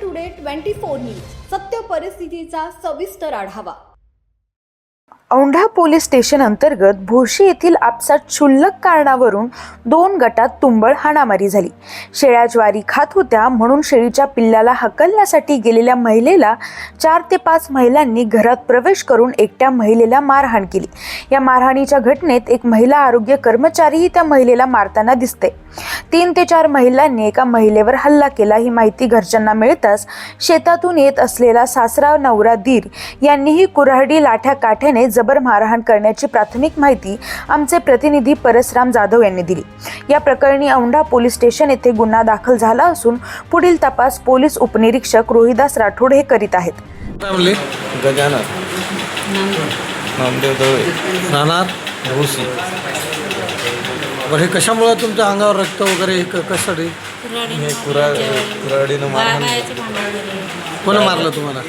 Today 24 news सत्य परिस्थितीचा सविस्तर आढावा। औंढा पोलीस स्टेशन अंतर्गत भोशी येथील आपसात क्षुल्लक कारणावरून 2 गटात तुंबळ हाणामारी झाली। शेळ्या ज्वारी खात होत्या म्हणून शेळीच्या पिल्लाला हकलण्यासाठी गेलेल्या महिलेला 4 ते 5 महिलांनी घरात प्रवेश करून एकट्या महिलेला मारहाण केली। या मारहाणीच्या घटनेत एक महिला आरोग्य कर्मचारीही त्या महिलेला मारताना दिसते। 3 ते 4 महिलांनी एका महिलेवर हल्ला केला। ही माहिती घरच्यांना मिळताच शेतातून येत असलेला सासरा नवरा दीर यांनीही कुऱ्हाडी लाठ्या काठ्याने जबर मारहाण करण्याची प्राथमिक माहिती आमचे प्रतिनिधी परसराम जाधव यांनी दिली। या प्रकरणी औंढा पोलीस स्टेशन येथे गुन्हा दाखल झाला असून पुढील तपास पोलीस उपनिरीक्षक रोहिदास राठोड हे करीत आहेत। गजानन नामदेव दळे राहणार भोशी। बरं, हे कशामुळे तुमच्या अंगावर रक्त वगैरे हे कशासाठी? हे कुऱ्हाडीनं मारलं। कोणी मारलं तुम्हाला?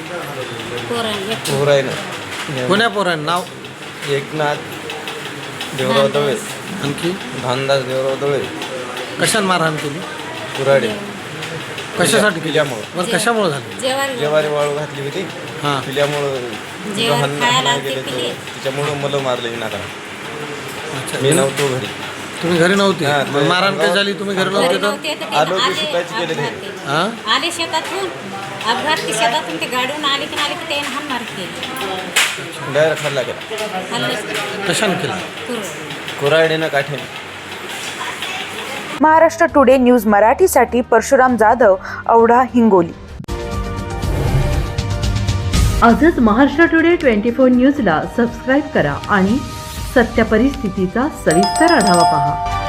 पोरायनं। कोण्या पोरायनं? नाव? एकनाथ देवराव दळे, आणखी भानदास देवराव दळे। कशाने मारहाण केली? कुऱ्हाडी। कशासाठी केल्यामुळं? बरं, कशामुळे झाली? जेवारी वाळू घातली होती, हां, पिल्यामुळं तिच्यामुळं मला मारलं नाका। अच्छा, मी नव्हतो घरी। तुम्ही घरी नव्हते? मारहाण काय झाली? तुम्ही घरी नव्हते तर आलो की शिकायची केले ते। हां, आले शेतातून, अपघात की शेतातून ते गाडून आले की ते हाण मार केली। डायरेक्ट हल्ला केला। कशाने केला? कुऱ्हाडीनं काठीने। महाराष्ट्र टुडे न्यूज मराठीसाठी परशुराम जाधव, औंढा, हिंगोली। आजच महाराष्ट्र टुडे 24 न्यूजला सबस्क्राईब करा आणि सत्य परिस्थितीचा सविस्तर आढावा पहा।